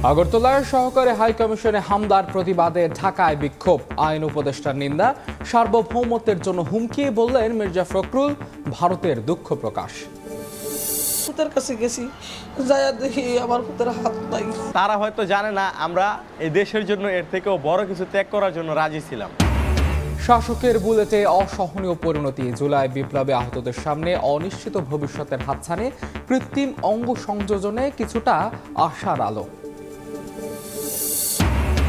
আগরতলার সহকারী হাইকমিশনে হামলার প্রতিবাদে ঢাকায় বিক্ষোভ, আইন উপদেষ্টার নিন্দা, সার্বভৌমত্বের জন্য হুমকি বললেন মির্জা ফখরুল, ভারতের দুঃখ প্রকাশ। পুতের কাছে গেছি, যায়া দেখি আমার পুতের হাত নাই। তারা হয়তো জানে না আমরা এই দেশের জন্য এর থেকেও বড় কিছু ত্যাগ করার জন্য রাজি ছিলাম। শাসকের বুলেটে অসহনীয় পরিণতি, জুলাই বিপ্লবে আহতদের সামনে অনিশ্চিত ভবিষ্যতের হাতছানি, কৃত্রিম অঙ্গ সংযোজনে কিছুটা আশার আলো।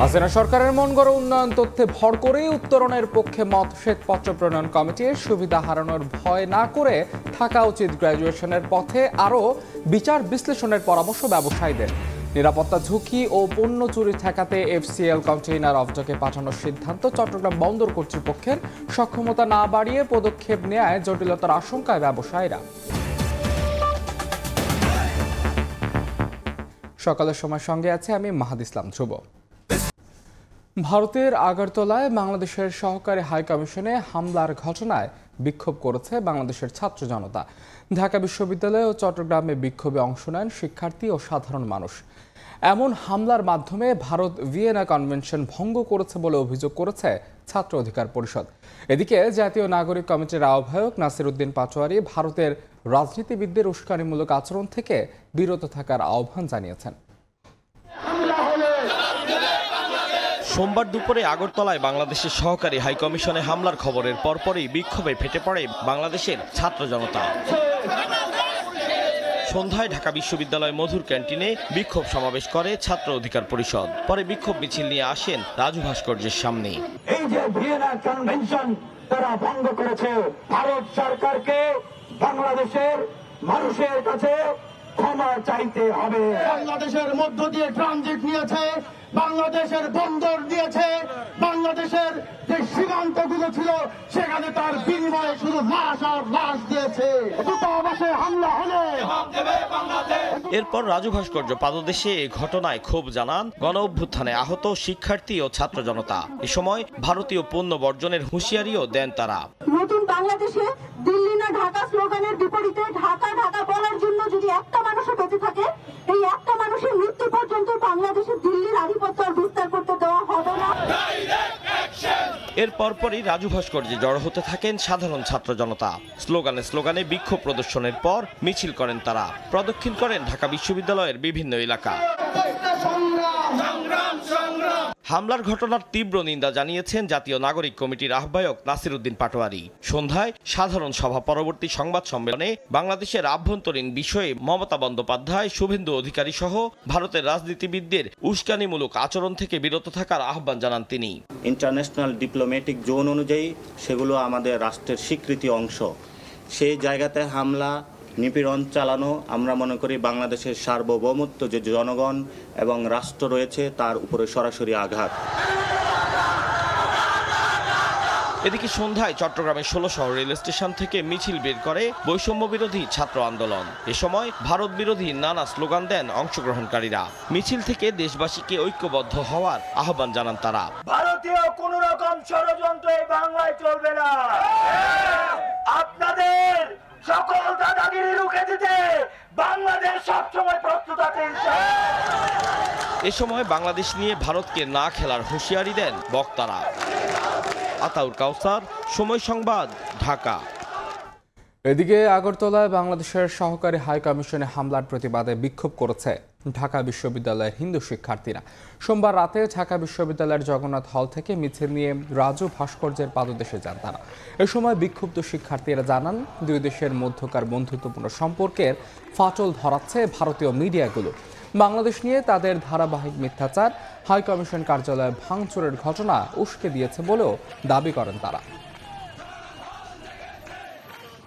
হাসিনা সরকারের মন গড়া উন্নয়ন তথ্যে ভর করেই উত্তরণের পক্ষে মত শ্বেতপত্র প্রণয়ন কমিটির। সুবিধা হারানোর ভয় না করে থাকা উচিত গ্র্যাজুয়েশনের পথে, আরও বিচার বিশ্লেষণের পরামর্শ ব্যবসায়ীদের। নিরাপত্তা ঝুঁকি ও পণ্য চুরি ঠেকাতে এফসিএল কন্টেইনার অবজকে পাঠানোর সিদ্ধান্ত। চট্টগ্রাম বন্দর কর্তৃপক্ষের সক্ষমতা না বাড়িয়ে পদক্ষেপ নেয় জটিলতার আশঙ্কায় ব্যবসায়ীরা। সকালের সময় সঙ্গে আছে আমি মাহাদ ইসলাম ধ্রুব। ভারতের আগরতলায় বাংলাদেশের সহকারী হাইকমিশনে হামলার ঘটনায় বিক্ষোভ করেছে বাংলাদেশের ছাত্র জনতা। ঢাকা বিশ্ববিদ্যালয় ও চট্টগ্রামে বিক্ষোভে অংশ নেন শিক্ষার্থী ও সাধারণ মানুষ। এমন হামলার মাধ্যমে ভারত ভিয়েনা কনভেনশন ভঙ্গ করেছে বলে অভিযোগ করেছে ছাত্র অধিকার পরিষদ। এদিকে জাতীয় নাগরিক কমিটির আহ্বায়ক নাসির উদ্দিন পাটোয়ারি ভারতের রাজনীতিবিদদের উস্কানিমূলক আচরণ থেকে বিরত থাকার আহ্বান জানিয়েছেন। সোমবার দুপুরে আগরতলায় বাংলাদেশের সহকারী হাইকমিশনে হামলার খবরের পরপরই বিক্ষোভে ফেটে পড়ে বাংলাদেশের ছাত্র জনতা। সন্ধ্যায় ঢাকা বিশ্ববিদ্যালয় মধুর ক্যান্টিনে বিক্ষোভ সমাবেশ করে ছাত্র অধিকার পরিষদ। পরে বিক্ষোভ মিছিল নিয়ে আসেন রাজু ভাস্কর্যের সামনে। এই যে ভিয়েনা কনভেনশন তারা ভঙ্গ করেছে, ভারত সরকারকে বাংলাদেশের মানুষের কাছে ক্ষমা চাইতে হবে। বাংলাদেশের মধ্য দিয়ে ট্রানজিট নিয়েছে, বাংলাদেশের বন্দর দিয়েছে, বাংলাদেশের যে সীমান্তগুলো ছিল সেখানে তার বিনিময়ে শুধু লাশ আর লাশ দিয়েছে। দূতাবাসে হামলা হলে এরপর রাজু ভাস্কর্য পাদদেশে এ ঘটনায় ক্ষোভ জানান গণ অভ্যুত্থানে আহত শিক্ষার্থী ও ছাত্র জনতা। এ সময় ভারতীয় পণ্য বর্জনের হুঁশিয়ারিও দেন তারা। নতুন বাংলাদেশে দিল্লি না ঢাকা স্লোগানের বিপরীতে ঢাকা ঢাকা বলার জন্য যদি একটা মানুষও বেঁচে থাকে, এই একটা মানুষের মৃত্যু পর্যন্ত বাংলাদেশের দিল্লির আধিপত্য বিস্তার করতে দেওয়া হবে না। এর পরপরই রাজু ভাস্কর্যে জড়ো হতে থাকেন সাধারণ ছাত্র জনতা। স্লোগানে স্লোগানে বিক্ষোভ প্রদর্শনের পর মিছিল করেন তারা। প্রদক্ষিণ করেন ঢাকা বিশ্ববিদ্যালয়ের বিভিন্ন এলাকা। হামলার ঘটনার তীব্র নিন্দা জানিয়েছেন জাতীয় নাগরিক কমিটির আহ্বায়ক নাসির উদ্দিন পাটোয়ারি। সন্ধ্যায় সাধারণ সভা পরবর্তী সংবাদ সম্মেলনে বাংলাদেশের আভ্যন্তরীণ বিষয়ে মমতা বন্দ্যোপাধ্যায়, শুভেন্দু অধিকারী সহ ভারতের রাজনীতিবিদদের উস্কানিমূলক আচরণ থেকে বিরত থাকার আহ্বান জানান তিনি। ইন্টারন্যাশনাল ডিপ্লোম্যাটিক জোন অনুযায়ী সেগুলো আমাদের রাষ্ট্রের স্বীকৃতি অংশ। সেই জায়গাতে হামলা নিপীড়ন চালানো আমরা মনে করি বাংলাদেশের সার্বভৌমত্ব যে জনগণ এবং রাষ্ট্র রয়েছে তার উপরে সরাসরি আঘাত। এদিকে সন্ধ্যায় চট্টগ্রামের ১৬ রেল স্টেশন থেকে মিছিল বের করে বৈষম্য বিরোধী ছাত্র আন্দোলন। এ সময় ভারত বিরোধী নানা স্লোগান দেন অংশগ্রহণকারীরা। মিছিল থেকে দেশবাসীকে ঐক্যবদ্ধ হওয়ার আহ্বান জানান তারা। ভারতীয় কোন রকম ষড়যন্ত্র এই বাংলায় চলবে না। আপনাদের সকল দাদাগিরি রুখে দিতে বাংলাদেশ সবসময় প্রস্তুত আছে। এ সময় বাংলাদেশ নিয়ে ভারতকে না খেলার হুঁশিয়ারি দেন বক্তারা। আতাউর কাউসার, সময় সংবাদ, ঢাকা। এদিকে আগরতলায় বাংলাদেশের সহকারী হাইকমিশনে হামলার প্রতিবাদে বিক্ষোভ করেছে ঢাকা বিশ্ববিদ্যালয়ের হিন্দু শিক্ষার্থীরা। সোমবার রাতে ঢাকা বিশ্ববিদ্যালয়ের জগন্নাথ হল থেকে মিছিল নিয়ে রাজু ভাস্কর্যের পাদদেশে যান তারা। এ সময় বিক্ষুব্ধ শিক্ষার্থীরা জানান, দুই দেশের মধ্যকার বন্ধুত্বপূর্ণ সম্পর্কের ফাটল ধরাচ্ছে ভারতীয় মিডিয়াগুলো। বাংলাদেশ নিয়ে তাদের ধারাবাহিক মিথ্যাচার, হাইকমিশন কার্যালয়ে ভাঙচুরের ঘটনা উস্কে দিয়েছে বলেও দাবি করেন তারা।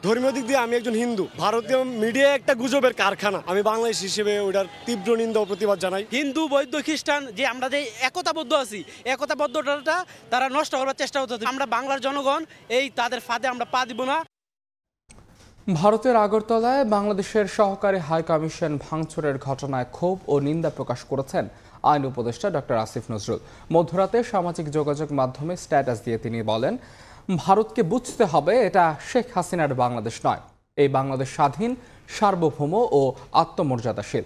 ধর্মীয় দিক দিয়ে আমি একজন হিন্দু, ভারতীয় মিডিয়া একটা গুজবের কারখানা। আমি বাংলাদেশ হিসেবে ওটার তীব্র নিন্দা ও প্রতিবাদ জানাই। হিন্দু, বৌদ্ধ, খ্রিস্টান যে আমরা যে একতাবদ্ধ আছি, একতাবদ্ধতা তারা নষ্ট করার চেষ্টা করতে। আমরা বাংলার জনগণ এই তাদের ফাঁদে আমরা পা দিব না। ভারতের আগরতলায় বাংলাদেশের সহকারী হাইকমিশন ভাঙচুরের ঘটনায় ক্ষোভ ও নিন্দা প্রকাশ করেছেন আইন উপদেষ্টা ডক্টর আসিফ নজরুল। মধ্যরাতে সামাজিক যোগাযোগ মাধ্যমে স্ট্যাটাস দিয়ে তিনি বলেন, ভারতকে বুঝতে হবে এটা শেখ হাসিনার বাংলাদেশ নয়, এই বাংলাদেশ স্বাধীন, সার্বভৌম ও আত্মমর্যাদাশীল।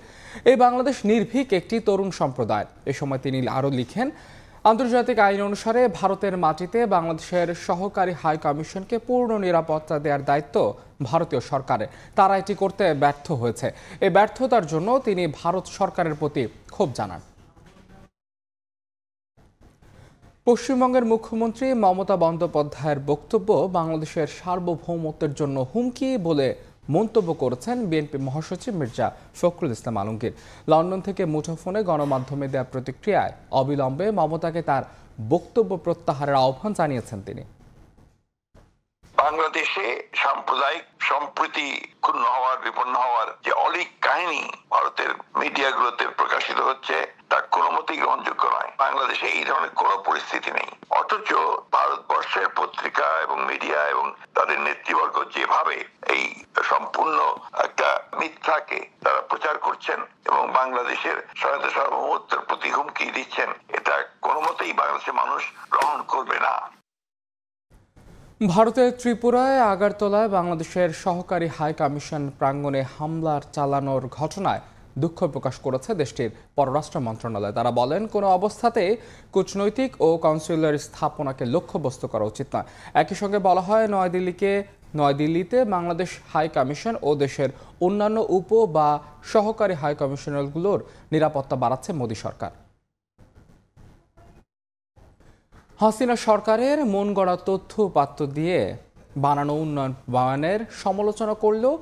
এই বাংলাদেশ নির্ভীক একটি তরুণ সম্প্রদায়। এ সময় তিনি আরও লিখেন, আন্তর্জাতিক আইন অনুসারে ভারতের মাটিতে বাংলাদেশের সহকারী হাই কমিশনকে পূর্ণ নিরাপত্তা দেওয়ার দায়িত্ব ভারতীয় সরকারের। তারা এটি করতে ব্যর্থ হয়েছে। এই ব্যর্থতার জন্য তিনি ভারত সরকারের প্রতি ক্ষোভ জানান। পশ্চিমবঙ্গের মুখ্যমন্ত্রী মমতা বন্দ্যোপাধ্যায়ের বক্তব্য বাংলাদেশের সার্বভৌমত্বের জন্য হুমকি বলে মন্তব্য করেছেন বিএনপি মহাসচিব মির্জা ফখরুল ইসলাম আলমগীর। লন্ডন থেকে মুঠোফোনে গণমাধ্যমে দেওয়া প্রতিক্রিয়ায় অবিলম্বে মমতাকে তার বক্তব্য প্রত্যাহারের আহ্বান জানিয়েছেন তিনি। বাংলাদেশে সাম্প্রদায়িক সম্প্রীতি ক্ষুণ্ণ হওয়ার, বিপন্ন হওয়ার যে অলীক কাহিনী ভারতের মিডিয়াগুলোতে প্রকাশিত হচ্ছে তা কোনো মতেই গ্রহণযোগ্য নয়। বাংলাদেশে এই ধরনের কোনো পরিস্থিতি নেই। অথচ ভারতবর্ষের পত্রিকা এবং মিডিয়া এবং তাদের নেতৃবর্গ যেভাবে এই সম্পূর্ণ একটা মিথ্যাকে তারা প্রচার করছেন এবং বাংলাদেশের স্বাধীনতা সার্বভৌমত্বের প্রতি হুমকি দিচ্ছেন, এটা কোনো মতেই বাংলাদেশের মানুষ গ্রহণ করবে না। ভারতের ত্রিপুরায় আগরতলায় বাংলাদেশের সহকারী হাই কমিশন প্রাঙ্গণে হামলার চালানোর ঘটনায় দুঃখ প্রকাশ করেছে দেশটির পররাষ্ট্র মন্ত্রণালয়। তারা বলেন, কোনো অবস্থাতে কূটনৈতিক ও কনস্যুলার স্থাপনাকে লক্ষ্যবস্তু করা উচিত নয়। একই সঙ্গে বলা হয়, নয়াদিল্লিতে বাংলাদেশ হাই কমিশন ও দেশের অন্যান্য উপ বা সহকারী হাই কমিশনারগুলোর নিরাপত্তা বাড়াচ্ছে মোদী সরকার। হাসিনা সরকারের মন গড়া তথ্য উপাত্ত দিয়ে বানানো উন্নয়ন বয়ানের সমালোচনা করলেও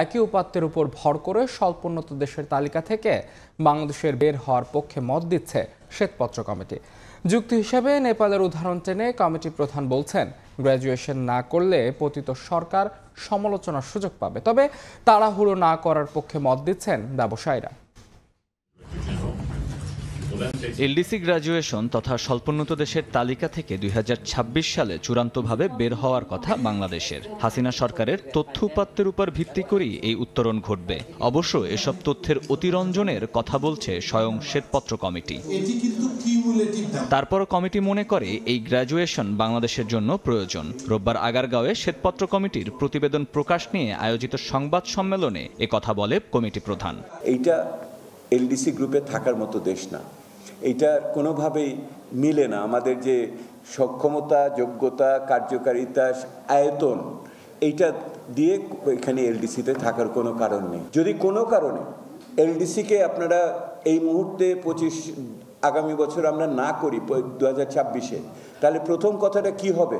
একই উপাত্তের উপর ভর করে স্বল্পোন্নত দেশের তালিকা থেকে বাংলাদেশের বের হওয়ার পক্ষে মত দিচ্ছে শ্বেতপত্র কমিটি। যুক্তি হিসেবে নেপালের উদাহরণ টেনে কমিটি প্রধান বলছেন, গ্র্যাজুয়েশন না করলে পতিত সরকার সমালোচনার সুযোগ পাবে। তবে তাড়াহুড়ো না করার পক্ষে মত দিচ্ছেন ব্যবসায়ীরা। এলডিসি গ্র্যাজুয়েশন তথা স্বল্পোন্নত দেশের তালিকা থেকে 2026 সালে চূড়ান্তভাবে বের হওয়ার কথা বাংলাদেশের। হাসিনা সরকারের তথ্য উপাত্তের উপর ভিত্তি করেই এই উত্তরণ ঘটবে। অবশ্য এসব তথ্যের অতিরঞ্জনের কথা বলছে স্বয়ং শ্বেতপত্র কমিটি। তারপর কমিটি মনে করে এই গ্র্যাজুয়েশন বাংলাদেশের জন্য প্রয়োজন। রোববার আগারগাঁওয়ে শ্বেতপত্র কমিটির প্রতিবেদন প্রকাশ নিয়ে আয়োজিত সংবাদ সম্মেলনে কথা বলে কমিটি প্রধান। এইটা এলডিসি গ্রুপে থাকার মতো দেশ না। এটা কোনোভাবেই মিলে না। আমাদের যে সক্ষমতা, যোগ্যতা, কার্যকারিতা, আয়তন, এইটা দিয়ে এখানে এলডিসিতে থাকার কোনো কারণ নেই। যদি কোনো কারণে এলডিসিকে আপনারা এই মুহূর্তে আগামী বছর আমরা না করি 2026-এ, তাহলে প্রথম কথাটা কি হবে?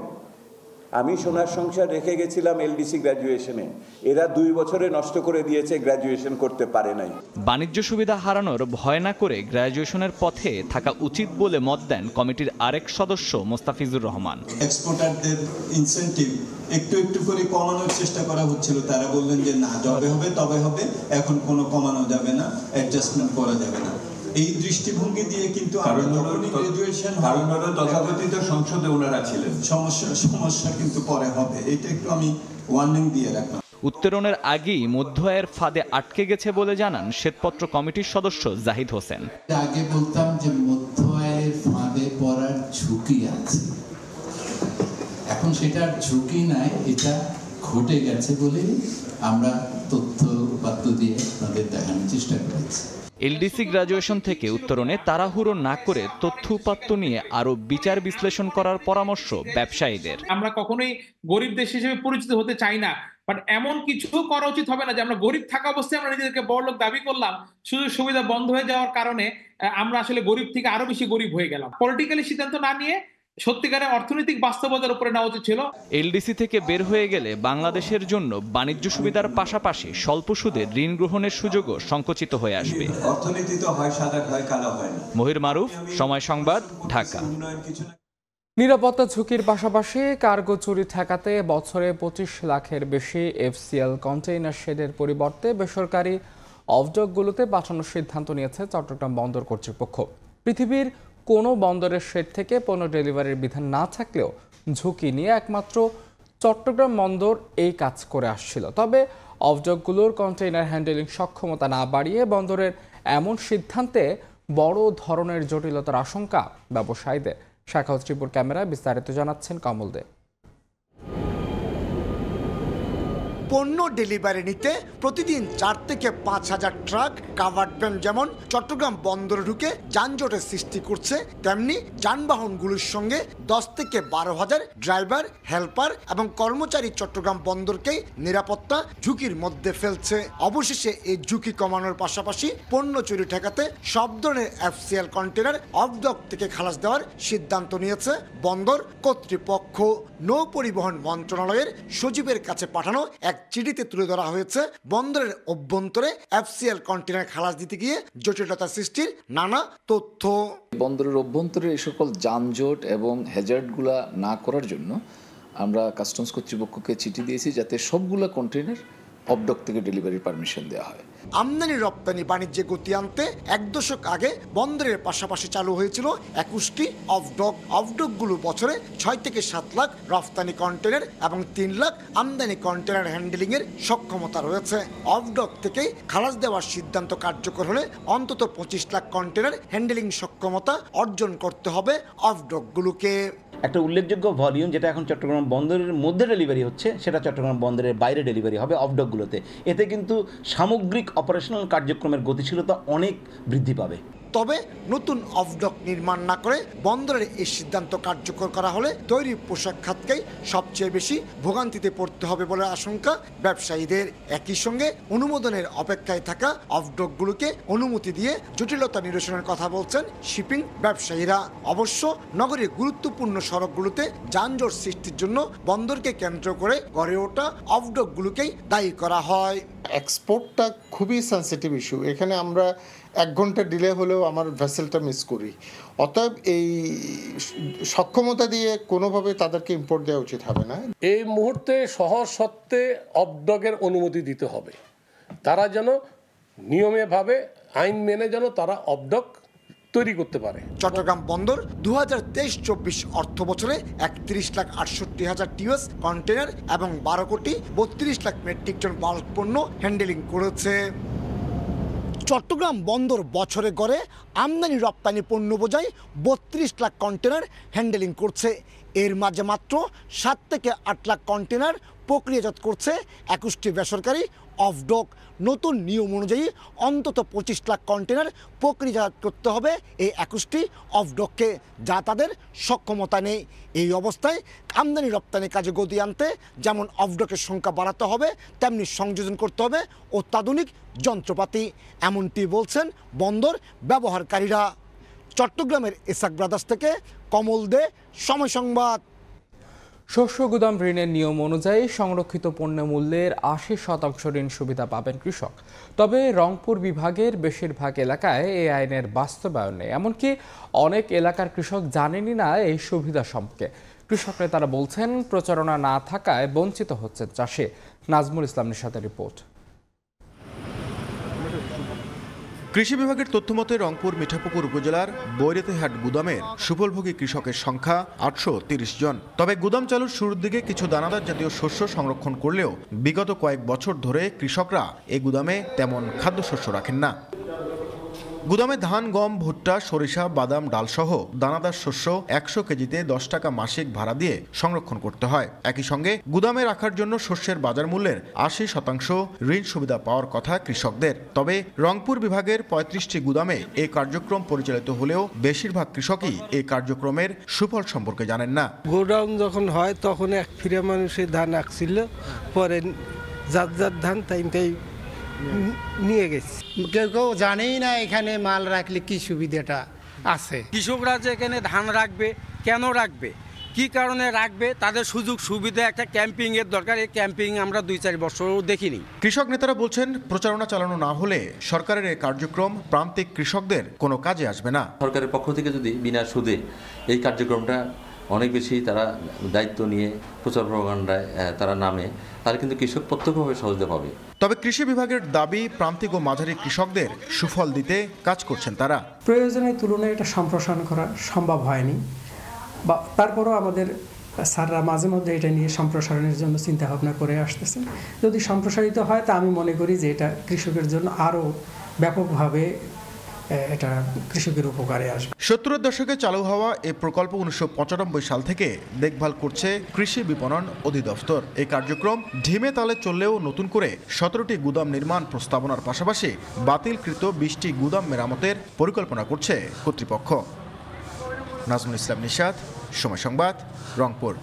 আমি সোনার সংসার রেখে গেছিলাম এলডিসি গ্র্যাজুয়েশনে, এরা 2 বছরে নষ্ট করে দিয়েছে, গ্র্যাজুয়েশন করতে পারে নাই। বাণিজ্য সুবিধা হারানোর ভয় না করে গ্র্যাজুয়েশনের পথে থাকা উচিত বলে মত দেন কমিটির আরেক সদস্য মোস্তাফিজুর রহমান। এক্সপোর্টারদের ইনসেন্টিভ একটু একটু করে কমানোর চেষ্টা করা হচ্ছিল। তারা বললেন যে না, যবে হবে তবে হবে, এখন কোনো কমানো যাবে না, অ্যাডজাস্টমেন্ট করা যাবে না। এই দৃষ্টিভঙ্গি দিয়ে কিন্তু তথাকথিত সংসদে ওনারা ছিলেন। সমস্যা কিন্তু পরে হবে, এটা একটু আমি ওয়ার্নিং দিয়ে রাখলাম। উত্তরণের আগেই মধ্য আয়ের ফাঁদে আটকে গেছে বলে জানান শ্বেতপত্র কমিটির সদস্য জাহিদ হোসেন। আগে বলতাম যে মধ্য আয়ের ফাঁদে পড়ার ঝুঁকি আছে, এখন সেটার ঝুঁকি নাই, এটা ঘটে গেছে বলে আমরা তথ্য উপাত্ত দিয়ে তাদের দেখানোর চেষ্টা করেছি। এলডিসি গ্র্যাজুয়েশন থেকে উত্তরণে তাড়াহুড়ো না করে তথ্য উপাত্ত নিয়ে আরো বিচার বিশ্লেষণ করার পরামর্শ ব্যবসায়ীদের। আমরা কখনোই গরিব দেশ হিসেবে পরিচিত হতে চাই না, বাট এমন কিছু করা উচিত হবে না যে আমরা গরিব থাকা অবস্থায় আমরা নিজেদেরকে বড়লোক দাবি করলাম, সুযোগ সুবিধা বন্ধ হয়ে যাওয়ার কারণে আমরা আসলে গরিব থেকে আরো বেশি গরিব হয়ে গেলাম। পলিটিক্যালি সিদ্ধান্ত না নিয়ে সত্যিকারের অর্থনৈতিক বাস্তবতার উপরে নেওয়া উচিত ছিল। এলডিসি থেকে বের হয়ে গেলে বাংলাদেশের জন্য বাণিজ্য সুবিধার পাশাপাশি স্বল্প সুদে ঋণ গ্রহণের সুযোগও সংকুচিত হয়ে আসবে। অর্থনীতি তো হয় সাদা হয় কালো হয় না। মহির মারুফ, সময় সংবাদ, ঢাকা। নিরাপত্তা ঝুঁকির পাশাপাশি কার্গো চুরি ঠেকাতে বছরে 25 লাখের বেশি এফসিএল কন্টেইনার শেডের পরিবর্তে বেসরকারি অফডকগুলোতে পাঠানোর সিদ্ধান্ত নিয়েছে চট্টগ্রাম বন্দর কর্তৃপক্ষ। পৃথিবীর কোনো বন্দরের শেড থেকে পণ্য ডেলিভারির বিধান না থাকলেও ঝুঁকি নিয়ে একমাত্র চট্টগ্রাম বন্দর এই কাজ করে আসছিল। তবে অফডকগুলোর কন্টেইনার হ্যান্ডেলিং সক্ষমতা না বাড়িয়ে বন্দরের এমন সিদ্ধান্তে বড় ধরনের জটিলতার আশঙ্কা ব্যবসায়ীদের। শাখাউত ত্রিপুর ক্যামেরায় বিস্তারিত জানাচ্ছেন কমল দে। পণ্য ডেলিভারি নিতে প্রতিদিন 4 থেকে 5,000 ট্রাক কাভার্ড ভ্যান যেমন চট্টগ্রাম বন্দরে ঢুকে যানজটের সৃষ্টি করছে, তেমনি যানবাহনগুলোর সঙ্গে 10 থেকে 12,000 ড্রাইভার, হেল্পার এবং কর্মচারী চট্টগ্রাম বন্দরকে নিরাপত্তা ঝুঁকির মধ্যে ফেলছে। অবশেষে এই ঝুঁকি কমানোর পাশাপাশি পণ্য চুরি ঠেকাতে সব ধরনের FCL কন্টেনার অফ ডক থেকে খালাস দেওয়ার সিদ্ধান্ত নিয়েছে বন্দর কর্তৃপক্ষ। নৌ পরিবহন মন্ত্রণালয়ের সচিবের কাছে পাঠানো এক চিঠিতে তুলে ধরা হয়েছে বন্দরের অভ্যন্তরে FCL কন্টেনার খালাস দিতে গিয়ে জটিলতা সৃষ্টির নানা তথ্য। বন্দরের অভ্যন্তরে এই সকল যানজট এবং হ্যাজার্ডগুলা না করার জন্য আমরা কাস্টমস কর্তৃপক্ষকে চিঠি দিয়েছি যাতে সবগুলা কন্টেনার অফডক থেকে ডেলিভারির পারমিশন দেওয়া হয়। আমদানি রপ্তানি বাণিজ্যে গতি আনতে 1 দশক আগে বন্দরের পাশাপাশি চালু হয়েছিল 21টি অফডক। অফডকগুলো বছরে 6 থেকে 7 লাখ রপ্তানি কন্টেনার এবং 3 লাখ আমদানি কন্টেনার হ্যান্ডেলিংয়ের সক্ষমতা রয়েছে। অফডক থেকে খালাস দেওয়ার সিদ্ধান্ত কার্যকর হলে অন্তত 25 লাখ কন্টেনার হ্যান্ডেলিং সক্ষমতা অর্জন করতে হবে অফডকগুলোকে। একটা উল্লেখযোগ্য ভলিউম যেটা এখন চট্টগ্রাম বন্দরের মধ্যে ডেলিভারি হচ্ছে সেটা চট্টগ্রাম বন্দরের বাইরে ডেলিভারি হবে অফডকগুলোতে। এতে কিন্তু সামগ্রিক অপারেশনাল কার্যক্রমের গতিশীলতা অনেক বৃদ্ধি পাবে। তবে নতুন অফডক নির্মাণ না করে বন্দরের এই সিদ্ধান্ত কার্যকর করা হলে তৈরি পোশাক খাতকেই সবচেয়ে বেশি ভোগান্তিতে পড়তে হবে বলে আশঙ্কা ব্যবসায়ীদের। একই সঙ্গে অনুমোদনের অপেক্ষায় থাকা অফডকগুলোকে অনুমতি দিয়ে জটিলতা নিরসনের কথা বলছেন শিপিং ব্যবসায়ীরা। অবশ্য নগরীর গুরুত্বপূর্ণ সড়কগুলোতে যানজট সৃষ্টির জন্য বন্দরকে কেন্দ্র করে গড়ে ওঠা অফডকগুলোকেই দায়ী করা হয়। এক্সপোর্টটা খুবই সেন্সিটিভ ইস্যু। এখানে আমরা 1 ঘন্টা ডিলে হলেও আমার ভেসেলটা মিস করি। অতএব এই সক্ষমতা দিয়ে কোনোভাবে তাদেরকে ইম্পোর্ট দেওয়া উচিত হবে না। এই মুহূর্তে সহজ সত্ত্বে অফডকের অনুমতি দিতে হবে। তারা যেন নিয়মেভাবে আইন মেনে যেন তারা অফডক তৈরি করতে পারে। চট্টগ্রাম বন্দর 2023-24 অর্থ বছরে 31,68,000 টিউএস কন্টেনার এবং 12 কোটি 32 লাখ মেট্রিক টন বাল্ক পণ্য হ্যান্ডেলিং করেছে। চট্টগ্রাম বন্দর বছরে গড়ে আমদানি রপ্তানি পণ্য বোঝায় 32 লাখ কন্টেনার হ্যান্ডেলিং করছে। এর মাঝে মাত্র 7 থেকে 8 লাখ কন্টেনার প্রক্রিয়াজাত করছে 21টি বেসরকারি অফডক। নতুন নিয়ম অনুযায়ী অন্তত 25 লাখ কন্টেনার প্রক্রিয়াজাত করতে হবে এই 21টি অফডককে, যা তাদের সক্ষমতা নেই। এই অবস্থায় আমদানি রপ্তানি কাজে গতি আনতে যেমন অফডকের সংখ্যা বাড়াতে হবে, তেমনি সংযোজন করতে হবে অত্যাধুনিক যন্ত্রপাতি, এমনটি বলছেন বন্দর ব্যবহারকারীরা। চট্টগ্রামের এসাক ব্রাদার্স থেকে কমল দে, সময় সংবাদ। শস্য গুদাম ঋণের নিয়ম অনুযায়ী সংরক্ষিত পণ্য মূল্যের 80% ঋণ সুবিধা পাবেন কৃষক। তবে রংপুর বিভাগের বেশিরভাগ এলাকায় এই আইনের বাস্তবায়ন নেই, এমনকি অনেক এলাকার কৃষক জানেনই না এই সুবিধা সম্পর্কে। কৃষক নেতারা বলছেন প্রচারণা না থাকায় বঞ্চিত হচ্ছে চাষি। নাজমুল ইসলামের সাথে রিপোর্ট। কৃষি বিভাগের তথ্য মতে রংপুর মিঠাপুকুর উপজেলার বৈরাতিহাট গুদামের সুফলভোগী কৃষকের সংখ্যা 830 জন। তবে গুদাম চালুর শুরুর দিকে কিছু দানাদার জাতীয় শস্য সংরক্ষণ করলেও বিগত কয়েক বছর ধরে কৃষকরা এই গুদামে তেমন খাদ্যশস্য রাখেন না। গুদামে ধান, গম, ভুট্টা, সরিষা, বাদাম, ডালসহ দানাদার শস্য 100 কেজিতে 10 টাকা মাসিক ভাড়া দিয়ে সংরক্ষণ করতে হয়। একই সঙ্গে গুদামে রাখার জন্য শস্যের বাজার মূল্যের 80% ঋণ সুবিধা পাওয়ার কথা কৃষকদের। তবে রংপুর বিভাগের 35টি গুদামে এই কার্যক্রম পরিচালিত হলেও বেশিরভাগ কৃষকই এই কার্যক্রমের সুফল সম্পর্কে জানেন না। গোডাউন যখন হয় তখন এক ফিরে মানুষের ধান রাখছিল, পরে যার যার ধান তাই নিয়ে গেছে। কেউ জানেই না এখানে মাল রাখলে কি সুবিধাটা আছে। কৃষকরা যে এখানে ধান রাখবে, কেন রাখবে, কি কারণে রাখবে, তাদের সুযোগ সুবিধা একটা ক্যাম্পিং এর দরকার। এই ক্যাম্পিং আমরা 2-4 বছরও দেখিনি। কৃষক নেতারা বলছেন প্রচারণা চালানো না হলে সরকারের এই কার্যক্রম প্রান্তিক কৃষকদের কোনো কাজে আসবে না। সরকারের পক্ষ থেকে যদি বিনা সুদে এই কার্যক্রমটা অনেক বেশি তারা দায়িত্ব নিয়ে প্রচার প্রপাগান্ডায় তারা নামে, তাহলে কিন্তু কৃষক প্রত্যক্ষভাবে সহজে পাবে। তবে কৃষি বিভাগের দাবি প্রান্তিক ও মাঝারি কৃষকদের সুফল দিতে কাজ করছেন তারা। প্রয়োজনের তুলনায় এটা সম্প্রসারণ করা সম্ভব হয়নি, বা তারপরও আমাদের স্যাররা মাঝে মধ্যে এটা নিয়ে সম্প্রসারণের জন্য চিন্তা ভাবনা করে আসতেছেন। যদি সম্প্রসারিত হয় তা আমি মনে করি যে এটা কৃষকের জন্য আরও ব্যাপকভাবে এটা কৃষকের উপকারে আসবে। 70-এর দশকে চালু হওয়া এই প্রকল্প 1995 সাল থেকে দেখভাল করছে কৃষি বিপণন অধিদপ্তর। এই কার্যক্রম ঢিমে তালে চললেও নতুন করে 17টি গুদাম নির্মাণ প্রস্তাবনার পাশাপাশি বাতিলকৃত 20টি গুদাম মেরামতের পরিকল্পনা করছে কর্তৃপক্ষ। নাজমুল ইসলাম নিশাত, সময় সংবাদ, রংপুর।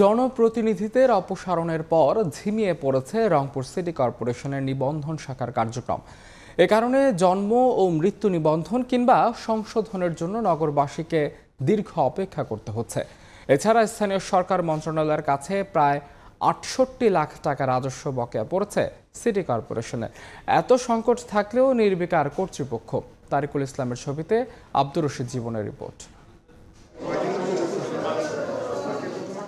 জনপ্রতিনিধিদের অপসারণের পর ঝিমিয়ে পড়েছে রংপুর সিটি কর্পোরেশনের নিবন্ধন শাখার কার্যক্রম। এ কারণে জন্ম ও মৃত্যু নিবন্ধন কিংবা সংশোধনের জন্য নগরবাসীকে দীর্ঘ অপেক্ষা করতে হচ্ছে। এছাড়া স্থানীয় সরকার মন্ত্রণালয়ের কাছে প্রায় ৬৮ লাখ টাকা রাজস্ব বকেয়া পড়েছে সিটি কর্পোরেশনে। এত সংকট থাকলেও নির্বিকার কর্তৃপক্ষ। তারিকুল ইসলামের ছবিতে আব্দুর রশিদ জীবনের রিপোর্ট।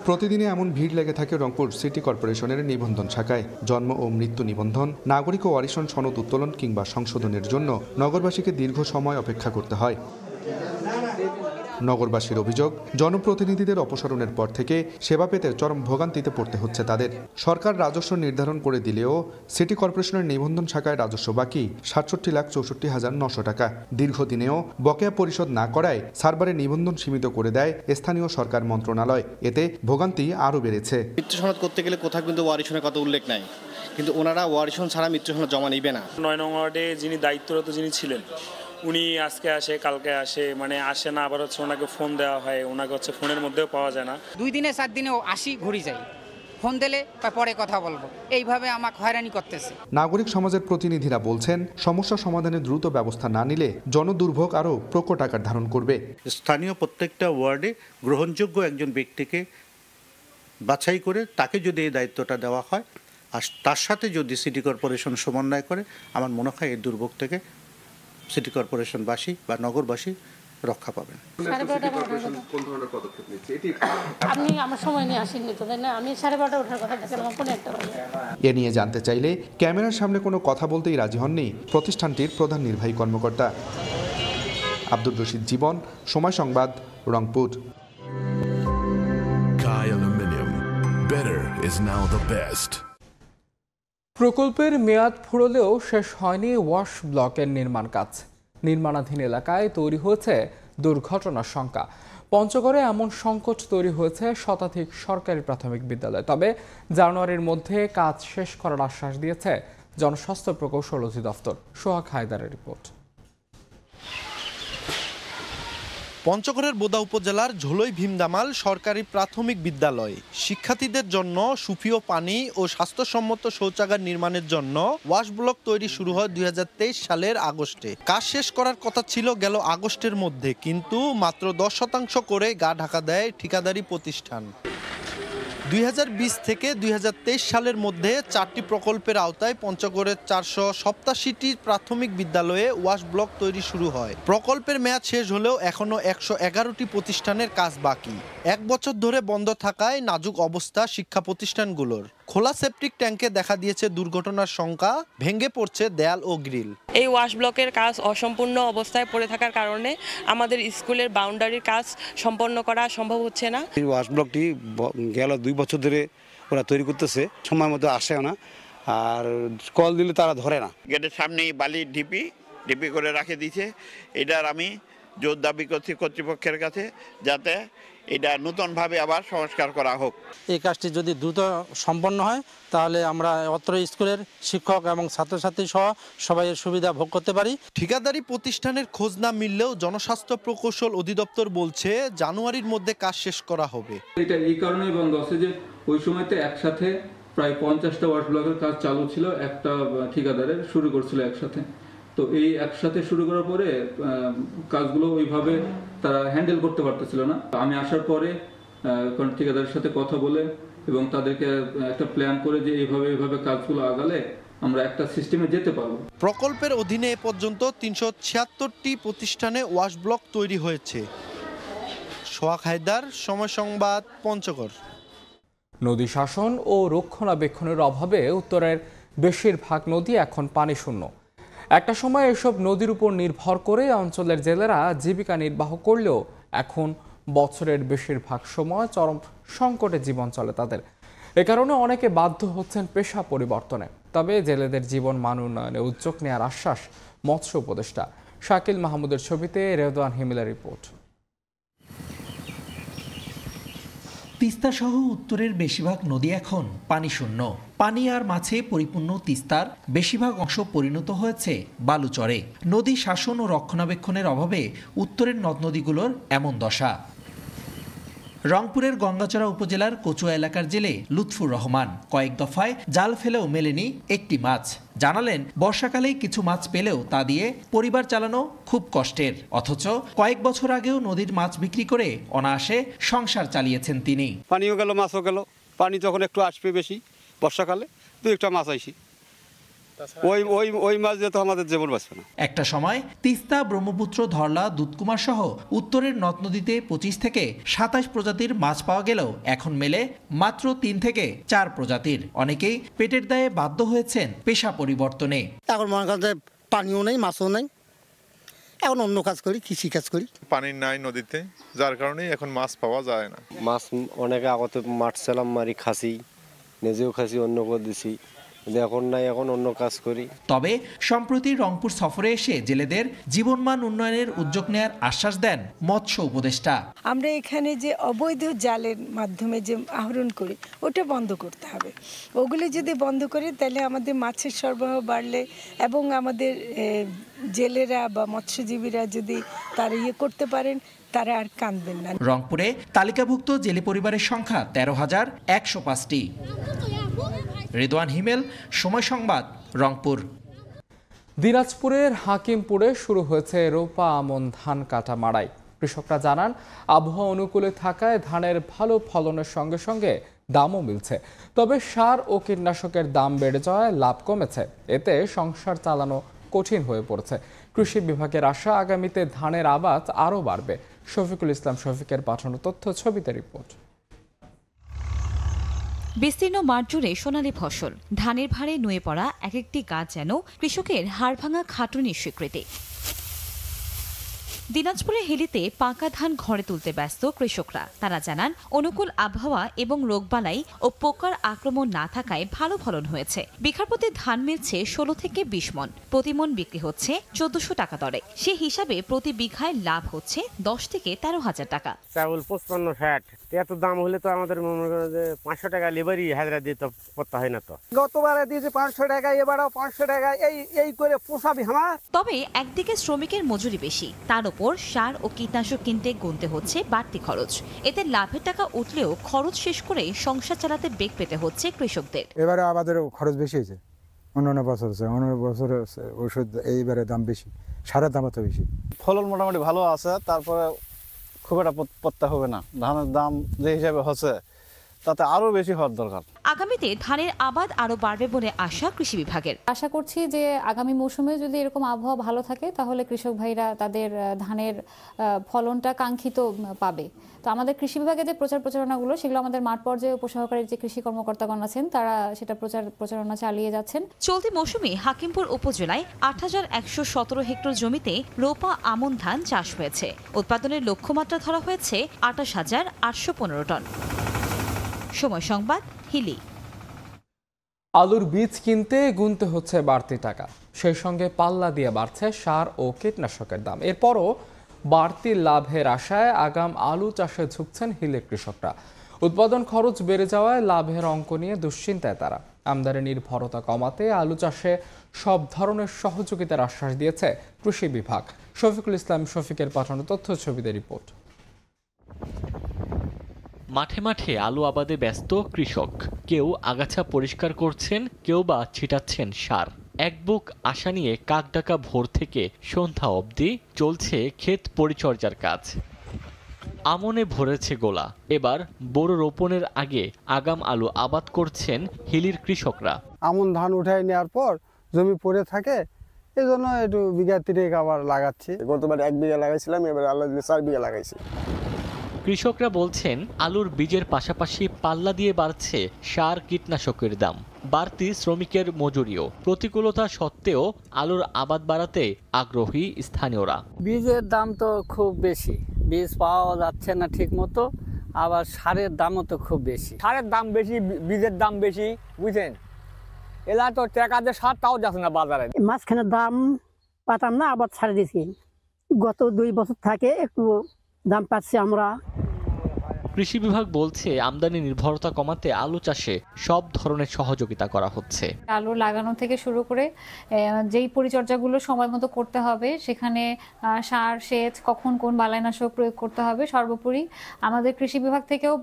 প্রতিদিনে এমন ভিড় লেগে থাকে রংপুর সিটি কর্পোরেশনের নিবন্ধন শাখায়। জন্ম ও মৃত্যু নিবন্ধন, নাগরিক ও ওয়ারিশন সনদ উত্তোলন কিংবা সংশোধনের জন্য নগরবাসীকে দীর্ঘ সময় অপেক্ষা করতে হয়। নগরবাসীর অভিযোগ, জনপ্রতিনিধিদের অপসারণের পর থেকে সেবা পেতে চরম ভোগান্তিতে পড়তে হচ্ছে তাদের। সরকার রাজস্ব নির্ধারণ করে দিলেও সিটি কর্পোরেশনের নিবন্ধন শাখায় রাজস্ব বাকি ৬৭,৬৪,৯০০ টাকা। দীর্ঘদিনেও বকেয়া পরিশোধ না করায় সার্ভারে নিবন্ধন সীমিত করে দেয় স্থানীয় সরকার মন্ত্রণালয়। এতে ভোগান্তি আরও বেড়েছে। মৃত্যু সনদ করতে গেলে কোথাও কিন্তু ওয়ারিশনের কথা উল্লেখ নাই, কিন্তু ওনারা ওয়ারিশন ছাড়া মৃত্যু সনদ জমা নিবে না। ৯ নং ওয়ার্ডে যিনি দায়িত্বরত যিনি ছিলেন, উনি আজকে আসে কালকে আসে, মানে আসে না, আবার হচ্ছে ওনাকে ফোন দেওয়া হয়, ওনাকে হচ্ছে ফোনের মধ্যেও পাওয়া যায় না। 2 দিনে 4 দিনেও আসি ঘুরি যাই, ফোন দিলে পরে কথা বলবো, এইভাবে আমাকে হয়রানি করতেছে। নাগরিক সমাজের প্রতিনিধিরা বলছেন, সমস্যা সমাধানে দ্রুত ব্যবস্থা না নিলে জনদুর্ভোগ আরও প্রকট আকার ধারণ করবে। স্থানীয় প্রত্যেকটা ওয়ার্ডে গ্রহণযোগ্য একজন ব্যক্তিকে বাছাই করে তাকে যদি এই দায়িত্বটা দেওয়া হয় আর তার সাথে যদি সিটি কর্পোরেশন সমন্বয় করে, আমার মনে হয় এই দুর্ভোগ থেকে সিটি কর্পোরেশনবাসী বা নগরবাসী রক্ষা পাবেন। আপনি আমার সময় নিয়ে আসেননি তো, তাই না? আমি 12:30 ওঠার কথা দেখলাম, কোনো একটা বাজে। এ নিয়ে জানতে চাইলে ক্যামেরার সামনে কোনো কথা বলতেই রাজি হননি প্রতিষ্ঠানটির প্রধান নির্বাহী কর্মকর্তা। আব্দুর রশিদ জীবন, সময় সংবাদ, রংপুর। প্রকল্পের মেয়াদ ফুরলেও শেষ হয়নি ওয়াশ ব্লকের নির্মাণ কাজ। নির্মাণাধীন এলাকায় তৈরি হয়েছে দুর্ঘটনার শঙ্কা। পঞ্চগড়ে এমন সংকট তৈরি হয়েছে শতাধিক সরকারি প্রাথমিক বিদ্যালয়। তবে জানুয়ারির মধ্যে কাজ শেষ করার আশ্বাস দিয়েছে জনস্বাস্থ্য প্রকৌশল অধিদপ্তর। সোহাগ হায়দারের রিপোর্ট। পঞ্চগড়ের বোদা উপজেলার ঝোলই ভীমদামাল সরকারি প্রাথমিক বিদ্যালয় শিক্ষার্থীদের জন্য সুপেয় পানি ও স্বাস্থ্যসম্মত শৌচাগার নির্মাণের জন্য ওয়াশ ব্লক তৈরি শুরু হয় 2023 সালের আগস্টে। কাজ শেষ করার কথা ছিল গেল আগস্টের মধ্যে, কিন্তু মাত্র 10% করে গা ঢাকা দেয় ঠিকাদারি প্রতিষ্ঠান। 2020 থেকে 2023 সালের মধ্যে 4টি প্রকল্পের আওতায় পঞ্চগড়ের 487টি প্রাথমিক বিদ্যালয়ে ওয়াশ ব্লক তৈরি শুরু হয়। প্রকল্পের মেয়াদ শেষ হলেও এখনও 111টি প্রতিষ্ঠানের কাজ বাকি। 1 বছর ধরে বন্ধ থাকায় নাজুক অবস্থা শিক্ষা প্রতিষ্ঠানগুলোর। খোলা সেপটিক ট্যাঙ্কে দেখা দিয়েছে দুর্ঘটনার শঙ্কা, ভেঙে পড়ছে দেয়াল ও গ্রিল। এই ওয়াশ ব্লকের কাজ অসম্পূর্ণ অবস্থায় পড়ে থাকার কারণে আমাদের স্কুলের বাউন্ডারির কাজ সম্পন্ন করা সম্ভব হচ্ছে না। এই ওয়াশ ব্লকটি গেল 2 বছর ধরে ওরা তৈরি করতেছে, সময় মতো আসে না, আর কল দিলে তারা ধরে না। গেটের সামনে বালির ঢিপি করে রাখে দিয়েছে। এটার আমি জোর দাবি করছি কর্তৃপক্ষের কাছে, যাতে এটা নতুনভাবে আবার সংস্কার করা হোক। এই কাজটি যদি দ্রুত সম্পন্ন হয় তাহলে আমরা অত্র স্কুলের শিক্ষক এবং ছাত্রছাত্রী সহ সবাই সুবিধা ভোগ করতে পারি। ঠিকাদারি প্রতিষ্ঠানের খোঁজ না মিললেও জনস্বাস্থ্য প্রকৌশল অধিদপ্তর বলছে জানুয়ারির মধ্যে কাজ শেষ করা হবে। এটা এই কারণেই বন্ধ আছে যে ওই সময়তে একসাথে প্রায় 50টা ওয়াশ ব্লকের কাজ চালু ছিল, একটা ঠিকাদারের শুরু করছিল একসাথে। তো এই একসাথে শুরু করার পরে কাজগুলো ওইভাবে তারা হ্যান্ডেল করতে পারতেছিল না। আমি আসার পরে ঠিকাদারের সাথে কথা বলে এবং তাদেরকে একটা প্ল্যান করে যে এইভাবে কাজগুলো আগালে আমরা একটা সিস্টেমে যেতে পারবো। প্রকল্পের অধীনে এ পর্যন্ত 376টি প্রতিষ্ঠানে ওয়াশ ব্লক তৈরি হয়েছে। সোহাগ হায়দার, সময় সংবাদ, পঞ্চগড়। নদী শাসন ও রক্ষণাবেক্ষণের অভাবে উত্তরের বেশিরভাগ নদী এখন পানি শূন্য। একটা সময় এসব নদীর উপর নির্ভর করে অঞ্চলের জেলেরা জীবিকা নির্বাহ করলেও এখন বছরের বেশিরভাগ সময় চরম সংকটে জীবন চলে তাদের। এ কারণে অনেকে বাধ্য হচ্ছেন পেশা পরিবর্তনে। তবে জেলেদের জীবন মান উন্নয়নে উদ্যোগ নেওয়ার আশ্বাস মৎস্য উপদেষ্টা। শাকিল মাহমুদের ছবিতে রেদওয়ান হিমেলের রিপোর্ট। তিস্তা সহ উত্তরের বেশিরভাগ নদী এখন পানি শূন্য। পানি আর মাছে পরিপূর্ণ তিস্তার বেশিরভাগ অংশ পরিণত হয়েছে বালুচরে। নদী শাসন ও রক্ষণাবেক্ষণের অভাবে উত্তরের নদ নদীগুলোর এমন দশা। রংপুরের গঙ্গাচড়া উপজেলার কচুয়া এলাকার জেলে লুৎফুর রহমান কয়েক দফায় জাল ফেলেও মেলেনি একটি মাছ। জানালেন বর্ষাকালেই কিছু মাছ পেলেও তা দিয়ে পরিবার চালানো খুব কষ্টের, অথচ কয়েক বছর আগেও নদীর মাছ বিক্রি করে অনায়াসে সংসার চালিয়েছেন তিনি। পানিও গেল, মাছও গেল। পানি যখন একটু আসবে বেশি বর্ষাকালে, দু একটা মাছ আইসি, ওই মাছ দিয়ে তো আমাদের জীবন বাঁচবে না। একটা সময় তিস্তা, ব্রহ্মপুত্র, ধরলা, দুধকুমার সহ উত্তরের নদ নদীতে 25 থেকে 27 প্রজাতির মাছ পাওয়া গেলেও এখন মেলে মাত্র 3 থেকে 4 প্রজাতির। অনেকেই পেটের দায়ে বাধ্য হয়েছেন পেশা পরিবর্তনে। এখন মনে করেন যে পানিও নেই, মাছও নেই, এখন অন্য কাজ করি, কৃষি কাজ করি। পানি নাই নদীতে, যার কারণে এখন মাছ পাওয়া যায় না। মাছ অনেকে আগতে মাঠ চালাম মারি খাসি, নিজেও খাসি, অন্য করে দিছি, এখন নাই, এখন অন্য কাজ করি। তবে সম্প্রতি রংপুর সফরে এসে জেলেদের জীবনমান উন্নয়নের উদ্যোগ নেয়ার আশ্বাস দেন মৎস্য উপদেষ্টা। আমরা এখানে যে অবৈধ জালের মাধ্যমে যে আহরণ করি ওটা বন্ধ করতে হবে। ওগুলো যদি বন্ধ করি তাহলে আমাদের মাছের সরবরাহ বাড়লে এবং আমাদের জেলেরা বা মৎস্যজীবীরা যদি তারা করতে পারেন, তারা আর কাঁদবেন না। রংপুরে তালিকাভুক্ত জেলে পরিবারের সংখ্যা 13,105টি। রেদওয়ান হিমেল, সময় সংবাদ, রংপুর। দিনাজপুরের হাকিমপুরে শুরু হয়েছে রোপা আমন ধান কাটা মাড়াই। কৃষকরা জানান, আবহাওয়া অনুকূলে থাকায় ধানের ভালো ফলনের সঙ্গে সঙ্গে দামও মিলছে। তবে সার ও কীটনাশকের দাম বেড়ে যাওয়ায় লাভ কমেছে। এতে সংসার চালানো কঠিন হয়ে পড়েছে। কৃষি বিভাগের আশা, আগামীতে ধানের আবাদ আরও বাড়বে। শফিকুল ইসলাম শফিকের পাঠানো তথ্য, ছবিতে রিপোর্ট। বিস্তীর্ণ মাঠ জুড়ে সোনালী ফসল, ধানের ভারে নুয়ে পড়া এক একটি গাছ যেন কৃষকের হাড়ভাঙা খাটুনির স্বীকৃতি। দিনাজপুরের হিলিতে পাকা ধান ঘরে তুলতে ব্যস্ত কৃষকরা। তারা জানান, অনুকূল আবহাওয়া এবং রোগবালাই ও পোকার আক্রমণ না থাকায় ভালো ফলন হয়েছে। বিঘার প্রতি ধান মিলছে 16 থেকে 20 মন, প্রতি মন বিক্রি হচ্ছে 1400 টাকা দরে। সে হিসাবে প্রতি বিঘায় লাভ হচ্ছে 10 থেকে 13,000 টাকা। চাউল 55-60, এত দাম হলে তো আমাদের মনে করেন যে 500 টাকা লেবারই হাজিরা দিতে করতে হয় না। তো গতবারে দিয়েছে 500 টাকা, এবারও 500 টাকা, এই করে পোষাবে আমার। তবে একদিকে শ্রমিকের মজুরি বেশি, তার উপর সার ও কীটনাশক কিনতে গুনতে হচ্ছে বাড়তি খরচ। এতে লাভের টাকা উঠলেও খরচ শেষ করে সংসার চালাতে বেগ পেতে হচ্ছে কৃষকদের। এবারে আমাদের খরচ বেশি হয়েছে, অন্যান্য বছর ওষুধ এইবারে দাম বেশি, সারের দাম তো বেশি। ফলন মোটামুটি ভালো আছে, তারপরে খুব একটা পত্তা হবে না। ধানের দাম যে হিসাবে হচ্ছে তাতে আরো বেশি হওয়ার দরকার। আগামীতে ধানের আবাদ আরো বাড়বে বলে আশা কৃষি বিভাগের। আশা করছি যে আগামী মৌসুমে যদি এরকম আবহাওয়া ভালো থাকে তাহলে কৃষক ভাইরা তাদের ধানের ফলনটা কাঙ্ক্ষিত পাবে। তো আমাদের কৃষি বিভাগে যে প্রচারণাগুলো, সেগুলো আমাদের মাঠ পর্যায়ে উপসহকারী যে কৃষি কর্মকর্তাগণ আছেন তারা সেটা প্রচারণা চালিয়ে যাচ্ছেন। চলতি মৌসুমে হাকিমপুর উপজেলায় ৮,১১৭ হেক্টর জমিতে রোপা আমন ধান চাষ হয়েছে। উৎপাদনের লক্ষ্যমাত্রা ধরা হয়েছে ২৮,৮১৫ টন। সময় সংবাদ, হিলি। আলুর বীজ কিনতে গুনতে হচ্ছে বাড়তি টাকা, সেই সঙ্গে পাল্লা দিয়ে বাড়ছে সার ও কীটনাশকের দাম। এরপরও বাড়তি লাভের আশায় আগাম আলু চাষে ঝুঁকছেন হিলের কৃষকরা। উৎপাদন খরচ বেড়ে যাওয়ায় লাভের অঙ্ক নিয়ে দুশ্চিন্তায় তারা। আমদানি নির্ভরতা কমাতে আলু চাষে সব ধরনের সহযোগিতার আশ্বাস দিয়েছে কৃষি বিভাগ। শফিকুল ইসলাম শফিকের পাঠানো তথ্য, ছবিতে রিপোর্ট। মাঠে মাঠে আলু আবাদে ব্যস্ত কৃষক। কেউ আগাছা পরিষ্কার করছেন, কেউ বা ছিটাচ্ছেন সার। এক বুক আশা নিয়ে কাকডাকা ভোর থেকে সন্ধ্যা অবধি চলছে ক্ষেত পরিচর্যার কাজ। আমনে ভরেছে গোলা। এবার বোরো রোপণের আগে আগাম আলু আবাদ করছেন হিলির কৃষকরা। আমন ধান উঠায় নেওয়ার পর জমি পড়ে থাকে, এজন্য একটু বিঘা 3 আবার লাগাচ্ছি। গতবার 1 বিঘা লাগাইছিলাম, এবার আল্লাহ দিলে 4 বিঘা লাগাইছি। কৃষকরা বলছেন, আলুর বীজের পাশাপাশি পাল্লা দিয়ে বাড়ছে সার কীটনাশকের দাম, বাড়তি শ্রমিকের মজুরিও। প্রতিকূলতা সত্ত্বেও আলুর আবাদ বাড়াতে আগ্রহী স্থানীয়রা। বীজের দাম তো খুব বেশি, বীজ পাওয়া যাচ্ছে না ঠিক মতো, আবার সারের দামও তো খুব বেশি। সারের দাম বেশি, বীজের দাম বেশি, বুঝছেন। এলা তো টাকা দিয়ে সার তাও যাচ্ছে না বাজারে। মাঝখানে দাম পাতাম না, আবার ছাড়ে দিয়েছি। গত 2 বছর থেকে একটু দাম পাচ্ছি আমরা। কৃষি বিভাগ বলছে আমদানি নির্ভরতা কমাতে আলু চাষে সব ধরনের সহযোগিতা করা হচ্ছে। আলু লাগানো থেকে শুরু করে যেই পরিচর্যাগুলো সময় মতো করতে হবে, সেখানে সার, সেচ, কখন কোন বালাইনাশক প্রয়োগ করতে হবে, সর্বোপরি আমাদের কৃষি বিভাগ থেকেও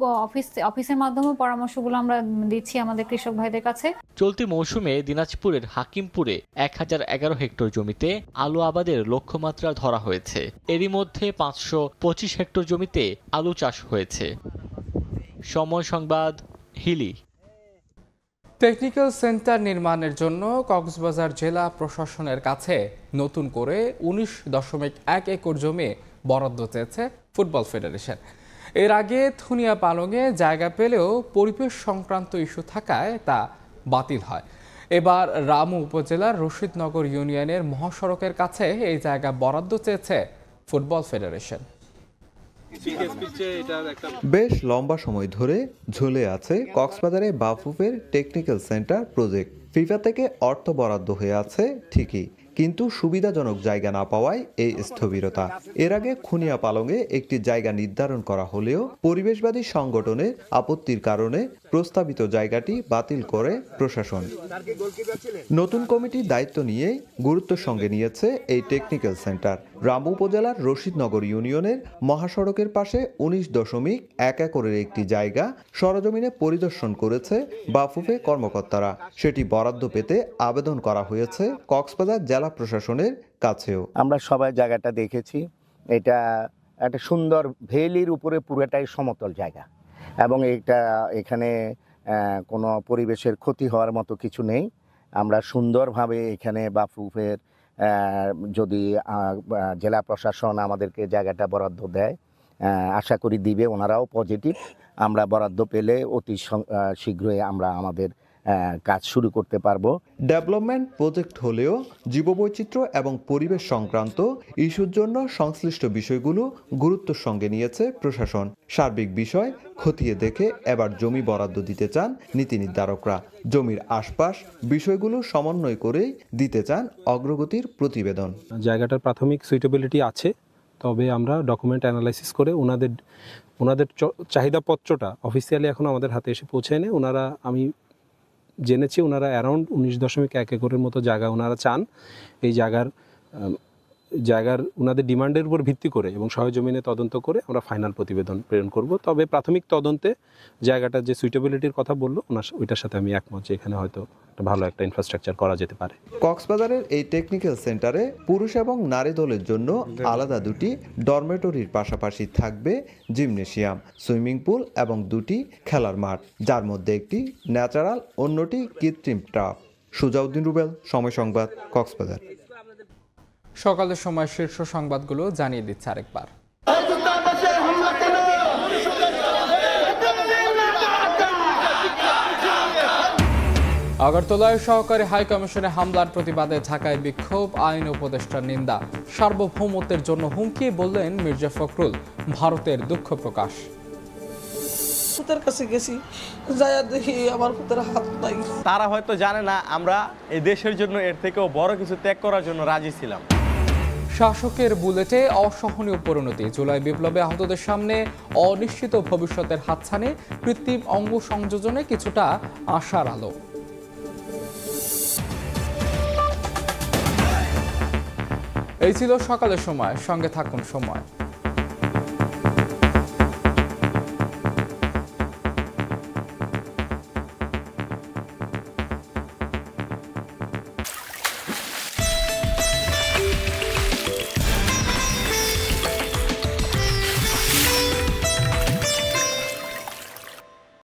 অফিসের মাধ্যমে পরামর্শগুলো আমরা দিচ্ছি আমাদের কৃষক ভাইদের কাছে। চলতি মৌসুমে দিনাজপুরের হাকিমপুরে 1011 হেক্টর জমিতে আলু আবাদের লক্ষ্যমাত্রা ধরা হয়েছে। এরই মধ্যে 525 হেক্টর জমিতে আলু চাষ হয়েছে। সময় সংবাদ, হিলি। টেকনিক্যাল সেন্টার নির্মাণের জন্য কক্সবাজার জেলা প্রশাসনের কাছে নতুন করে 19.1 একর জমি বরাদ্দ চেয়েছে ফুটবল ফেডারেশন। এর আগে থুনিয়া পালংয়ে জায়গা পেলেও পরিবেশ সংক্রান্ত ইস্যু থাকায় তা বাতিল হয়। এবার রামু উপজেলার রশিদনগর ইউনিয়নের মহাসড়কের কাছে এই জায়গা বরাদ্দ চেয়েছে ফুটবল ফেডারেশন। বেশ লম্বা সময় ধরে ঝুলে আছে কক্সবাজারে বাফুফের টেকনিক্যাল সেন্টার প্রজেক্ট। ফিফা থেকে অর্থ বরাদ্দ হয়ে আছে ঠিকই, কিন্তু সুবিধাজনক জায়গা না পাওয়ায় এই স্থবিরতা। এর আগে খুনিয়া পালংয়ে একটি জায়গা নির্ধারণ করা হলেও পরিবেশবাদী সংগঠনের আপত্তির কারণে প্রস্তাবিত জায়গাটি বাতিল করে প্রশাসন। নতুন কমিটি দায়িত্ব নিয়ে গুরুত্বের সঙ্গে নিয়েছে এই টেকনিক্যাল সেন্টার। রামু উপজেলার রশিদনগর ইউনিয়নের মহাসড়কের পাশে 19.1 একরের একটি জায়গা সরজমিনে পরিদর্শন করেছে বাফুফে কর্মকর্তারা। সেটি বরাদ্দ পেতে আবেদন করা হয়েছে কক্সবাজার জেলা প্রশাসনের কাছেও। আমরা সবাই জায়গাটা দেখেছি। এটা একটা সুন্দর ভ্যালির উপরে পুরোটাই সমতল জায়গা এবং এখানে কোনো পরিবেশের ক্ষতি হওয়ার মতো কিছু নেই। আমরা সুন্দরভাবে এখানে বাফুফের যদি জেলা প্রশাসন আমাদেরকে জায়গাটা বরাদ্দ দেয়, আশা করি দিবে, ওনারাও পজিটিভ। আমরা বরাদ্দ পেলে অতি শীঘ্রই আমরা আমাদের কাজ শুরু করতে পারবো। ডেভেলপমেন্ট প্রজেক্ট হলেও জীববৈচিত্র্য এবং পরিবেশ সংক্রান্ত ইস্যুর জন্য সংশ্লিষ্ট বিষয়গুলো গুরুত্বের সঙ্গে নিয়েছে প্রশাসন। সার্বিক বিষয় খতিয়ে দেখে এবার জমি বরাদ্দ দিতে চান নীতি নির্ধারকরা। জমির আশপাশ বিষয়গুলো সমন্বয় করেই দিতে চান অগ্রগতির প্রতিবেদন। জায়গাটার প্রাথমিক সুইটেবিলিটি আছে, তবে আমরা ডকুমেন্ট অ্যানালাইসিস করে ওনাদের চাহিদাপত্রটা অফিসিয়ালি এখন আমাদের হাতে এসে পৌঁছায়নি। আমি জেনেছি ওনারা অ্যারাউন্ড 19.1 একরের মতো জায়গা ওনারা চান। এই জায়গার ওনাদের ডিমান্ডের উপর ভিত্তি করে এবং সরেজমিনে তদন্ত করে আমরা ফাইনাল প্রতিবেদন প্রেরণ করব। তবে প্রাথমিক তদন্তে জায়গাটার যে সুইটেবিলিটির কথা বললো ওইটার সাথে আমি একমত যে এখানে হয়তো ভালো একটা ইনফ্রাস্ট্রাকচার করা যেতে পারে। কক্সবাজারের এই টেকনিক্যাল সেন্টারে পুরুষ এবং নারী দলের জন্য আলাদা দুটি ডরমেটরির পাশাপাশি থাকবে জিমনেশিয়াম, সুইমিং পুল এবং দুটি খেলার মাঠ, যার মধ্যে একটি ন্যাচারাল, অন্যটি কৃত্রিম টার্ফ। সুজাউদ্দিন রুবেল, সময় সংবাদ, কক্সবাজার। সকালের সময় শীর্ষ সংবাদগুলো জানিয়ে দিচ্ছে আরেকবার। আগরতলায় সহকারী হাই কমিশনে হামলার প্রতিবাদে ঢাকায় বিক্ষোভ, আইন উপদেষ্টার নিন্দা। সার্বভৌমত্বের জন্য হুমকি বললেন মির্জা ফখরুল, ভারতের দুঃখ প্রকাশ। পুতের কাছে গেছি, যায়া দেখি আমার পুতের হাত নাই। তারা হয়তো জানে না আমরা এই দেশের জন্য এর থেকেও বড় কিছু ত্যাগ করার জন্য রাজি ছিলাম। শাসকের বুলেটে অসহনীয় পরিণতি, জুলাই বিপ্লবে আহতদের সামনে অনিশ্চিত ভবিষ্যতের হাতছানি, কৃত্রিম অঙ্গ সংযোজনে কিছুটা আশার আলো। এই ছিল সকালের সময়, সঙ্গে থাকুন সময়।